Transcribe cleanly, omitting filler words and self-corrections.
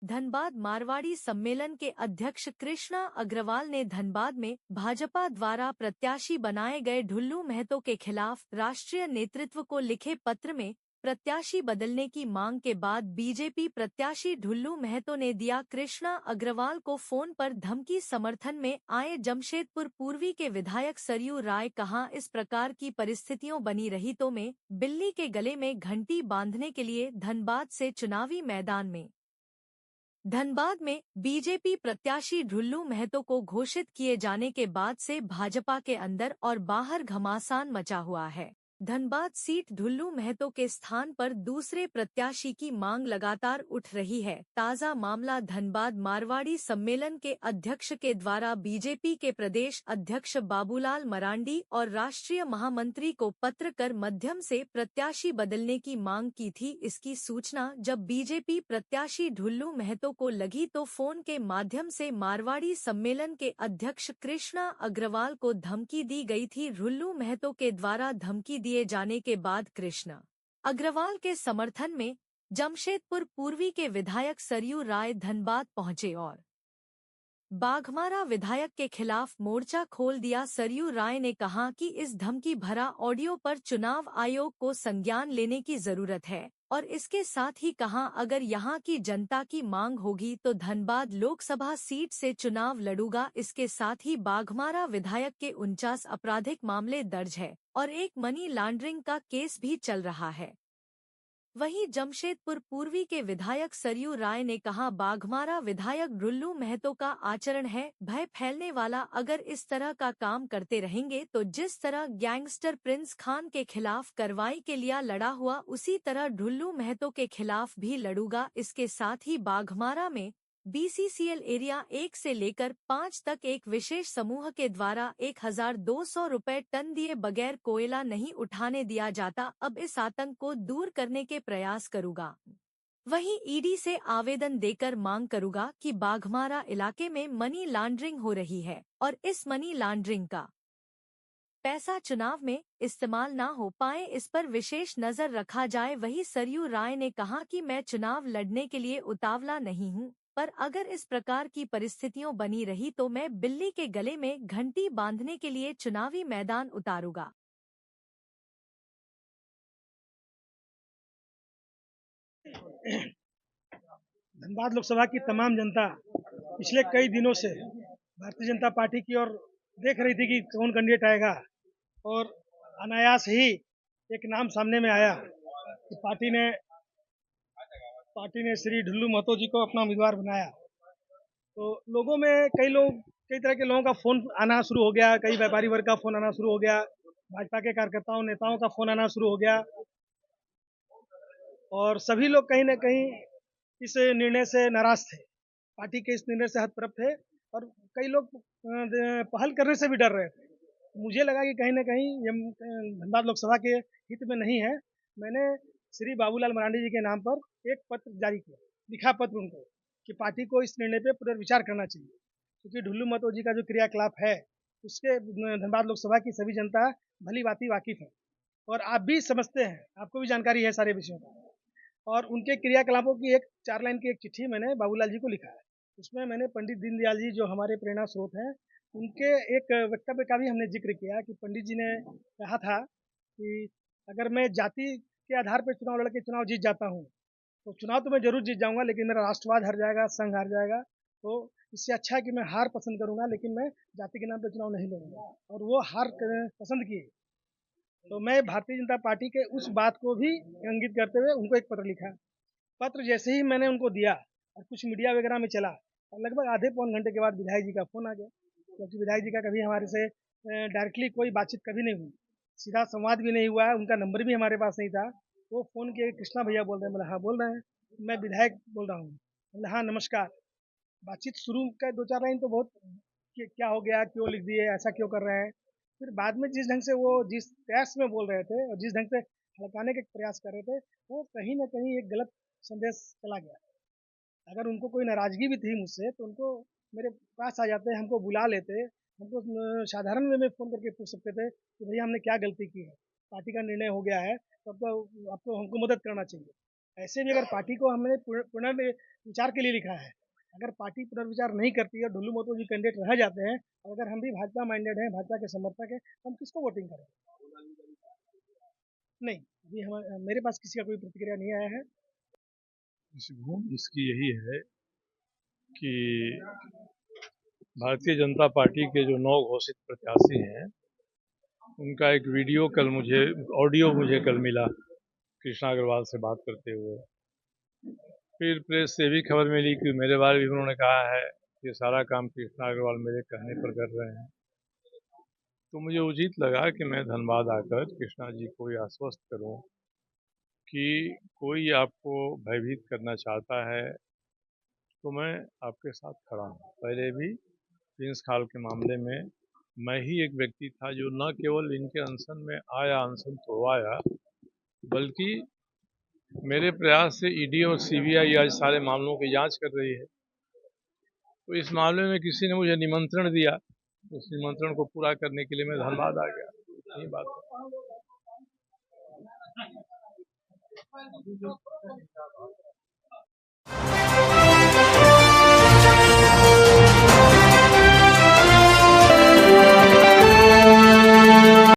धनबाद मारवाड़ी सम्मेलन के अध्यक्ष कृष्णा अग्रवाल ने धनबाद में भाजपा द्वारा प्रत्याशी बनाए गए ढुल्लू महतो के खिलाफ राष्ट्रीय नेतृत्व को लिखे पत्र में प्रत्याशी बदलने की मांग के बाद बीजेपी प्रत्याशी ढुल्लू महतो ने दिया कृष्णा अग्रवाल को फोन पर धमकी। समर्थन में आए जमशेदपुर पूर्वी के विधायक सरयू राय कहा, इस प्रकार की परिस्थितियां बनी रही तो मैं बिल्ली के गले में घंटी बांधने के लिए धनबाद से चुनावी मैदान में। धनबाद में बीजेपी प्रत्याशी ढुल्लू महतो को घोषित किए जाने के बाद से भाजपा के अंदर और बाहर घमासान मचा हुआ है। धनबाद सीट ढुल्लू महतो के स्थान पर दूसरे प्रत्याशी की मांग लगातार उठ रही है। ताज़ा मामला धनबाद मारवाड़ी सम्मेलन के अध्यक्ष के द्वारा बीजेपी के प्रदेश अध्यक्ष बाबूलाल मरांडी और राष्ट्रीय महामंत्री को पत्र कर माध्यम से प्रत्याशी बदलने की मांग की थी। इसकी सूचना जब बीजेपी प्रत्याशी ढुल्लू महतो को लगी तो फोन के माध्यम से मारवाड़ी सम्मेलन के अध्यक्ष कृष्णा अग्रवाल को धमकी दी गई थी। ढुल्लू महतो के द्वारा धमकी दिए जाने के बाद कृष्णा अग्रवाल के समर्थन में जमशेदपुर पूर्वी के विधायक सरयू राय धनबाद पहुंचे और बाघमारा विधायक के खिलाफ मोर्चा खोल दिया। सरयू राय ने कहा कि इस धमकी भरा ऑडियो पर चुनाव आयोग को संज्ञान लेने की जरूरत है और इसके साथ ही कहा, अगर यहां की जनता की मांग होगी तो धनबाद लोकसभा सीट से चुनाव लड़ूंगा। इसके साथ ही बाघमारा विधायक के 49 आपराधिक मामले दर्ज है और एक मनी लॉन्ड्रिंग का केस भी चल रहा है। वहीं जमशेदपुर पूर्वी के विधायक सरयू राय ने कहा, बाघमारा विधायक ढुल्लू महतो का आचरण है भय फैलने वाला। अगर इस तरह का काम करते रहेंगे तो जिस तरह गैंगस्टर प्रिंस खान के खिलाफ कार्रवाई के लिए लड़ा हुआ उसी तरह ढुल्लू महतो के खिलाफ भी लड़ूंगा। इसके साथ ही बाघमारा में BCCL एरिया 1 से लेकर 5 तक एक विशेष समूह के द्वारा 1200 रुपए टन दिए बगैर कोयला नहीं उठाने दिया जाता। अब इस आतंक को दूर करने के प्रयास करूंगा। वहीं ईडी से आवेदन देकर मांग करूंगा कि बाघमारा इलाके में मनी लॉन्ड्रिंग हो रही है और इस मनी लॉन्ड्रिंग का पैसा चुनाव में इस्तेमाल ना हो पाए, इस पर विशेष नजर रखा जाए। वहीं सरयू राय ने कहा कि मैं चुनाव लड़ने के लिए उतावला नहीं हूं, पर अगर इस प्रकार की परिस्थितियां बनी रही तो मैं बिल्ली के गले में घंटी बांधने के लिए चुनावी मैदान उतारूंगा। धनबाद लोकसभा की तमाम जनता पिछले कई दिनों से भारतीय जनता पार्टी की ओर देख रही थी कि कौन कैंडिडेट आएगा और अनायास ही एक नाम सामने में आया कि पार्टी ने श्री ढुल्लू महतो जी को अपना उम्मीदवार बनाया। तो लोगों में कई तरह के लोगों का फोन आना शुरू हो गया, कई व्यापारी वर्ग का फोन आना शुरू हो गया, भाजपा के कार्यकर्ताओं नेताओं का फोन आना शुरू हो गया और सभी लोग कहीं न कहीं इस निर्णय से नाराज थे, पार्टी के इस निर्णय से हतप्रभ थे और कई लोग पहल करने से भी डर रहे थे। मुझे लगा कि कहीं न कहीं ये धनबाद लोकसभा के हित में नहीं है। मैंने श्री बाबूलाल मरांडी जी के नाम पर एक पत्र जारी किया, लिखा पत्र उनको कि पार्टी को इस निर्णय पे पुनर्विचार करना चाहिए, क्योंकि ढुल्लू महतो जी का जो क्रियाकलाप है उसके धनबाद लोकसभा की सभी जनता भली भांति वाकिफ है और आप भी समझते हैं, आपको भी जानकारी है सारे विषयों का। और उनके क्रियाकलापों की 4 लाइन की एक चिट्ठी मैंने बाबूलाल जी को लिखा है। उसमें मैंने पंडित दीनदयाल जी जो हमारे प्रेरणा स्रोत हैं, उनके एक वक्तव्य का भी हमने जिक्र किया कि पंडित जी ने कहा था कि अगर मैं जाति के आधार पर चुनाव लड़के चुनाव जीत जाता हूँ तो चुनाव तो मैं जरूर जीत जाऊंगा, लेकिन मेरा राष्ट्रवाद हार जाएगा, संघ हार जाएगा। तो इससे अच्छा है कि मैं हार पसंद करूंगा, लेकिन मैं जाति के नाम पर चुनाव नहीं लड़ूंगा। और वो हार पसंद किए। तो मैं भारतीय जनता पार्टी के उस बात को भी इंगित करते हुए उनको एक पत्र लिखा। पत्र जैसे ही मैंने उनको दिया और कुछ मीडिया वगैरह में चला और लगभग आधे पौन घंटे के बाद विधायक जी का फोन आ गया, क्योंकि विधायक जी का कभी हमारे से डायरेक्टली कोई बातचीत कभी नहीं हुई, सीधा संवाद भी नहीं हुआ है, उनका नंबर भी हमारे पास नहीं था। वो फोन किए, कृष्णा भैया बोल रहे हैं? बोला हाँ बोल रहे हैं, मैं विधायक बोल रहा हूँ। बोला हाँ नमस्कार। बातचीत शुरू का 2-4 लाइन तो बहुत क्या हो गया, क्यों लिख दिए, ऐसा क्यों कर रहे हैं। फिर बाद में जिस ढंग से वो जिस प्रयास में बोल रहे थे और जिस ढंग से हड़काने के प्रयास कर रहे थे, वो कहीं ना कहीं एक गलत संदेश चला गया। अगर उनको कोई नाराजगी भी थी मुझसे तो उनको मेरे पास आ जाते, हमको बुला लेते, हमको साधारण वे में फ़ोन करके पूछ सकते थे कि भैया हमने क्या गलती की है, पार्टी का निर्णय हो गया है, तो अब तो आपको हमको मदद करना चाहिए। ऐसे भी अगर पार्टी को हमने विचार के लिए लिखा है। अगर पार्टी पुनर्विचार नहीं करती है, ढुल्लू महतो जी कैंडिडेट रह जाते हैं, और अगर हम भी भाजपा माइंडेड हैं, भाजपा के समर्थक हैं, तो हम किसको वोटिंग करें? नहीं, अभी मेरे पास किसी का कोई प्रतिक्रिया नहीं आया है। इसकी यही है कि भारतीय जनता पार्टी के जो 9 घोषित प्रत्याशी हैं, उनका एक ऑडियो मुझे कल मिला कृष्णा अग्रवाल से बात करते हुए। फिर प्रेस से भी खबर मिली कि मेरे बारे में उन्होंने कहा है कि सारा काम कृष्णा अग्रवाल मेरे कहने पर कर रहे हैं। तो मुझे उचित लगा कि मैं धनबाद आकर कृष्णा जी को ये आश्वस्त करूं कि कोई आपको भयभीत करना चाहता है तो मैं आपके साथ खड़ा हूँ। पहले भी प्रिंस खाल के मामले में मैं ही एक व्यक्ति था जो न केवल इनके अनशन में आया, अनशन तोड़वाया, बल्कि मेरे प्रयास से ईडी और सीबीआई आज सारे मामलों की जांच कर रही है। तो इस मामले में किसी ने मुझे निमंत्रण दिया, उस निमंत्रण को पूरा करने के लिए मैं धनबाद आ गया। यही बात है।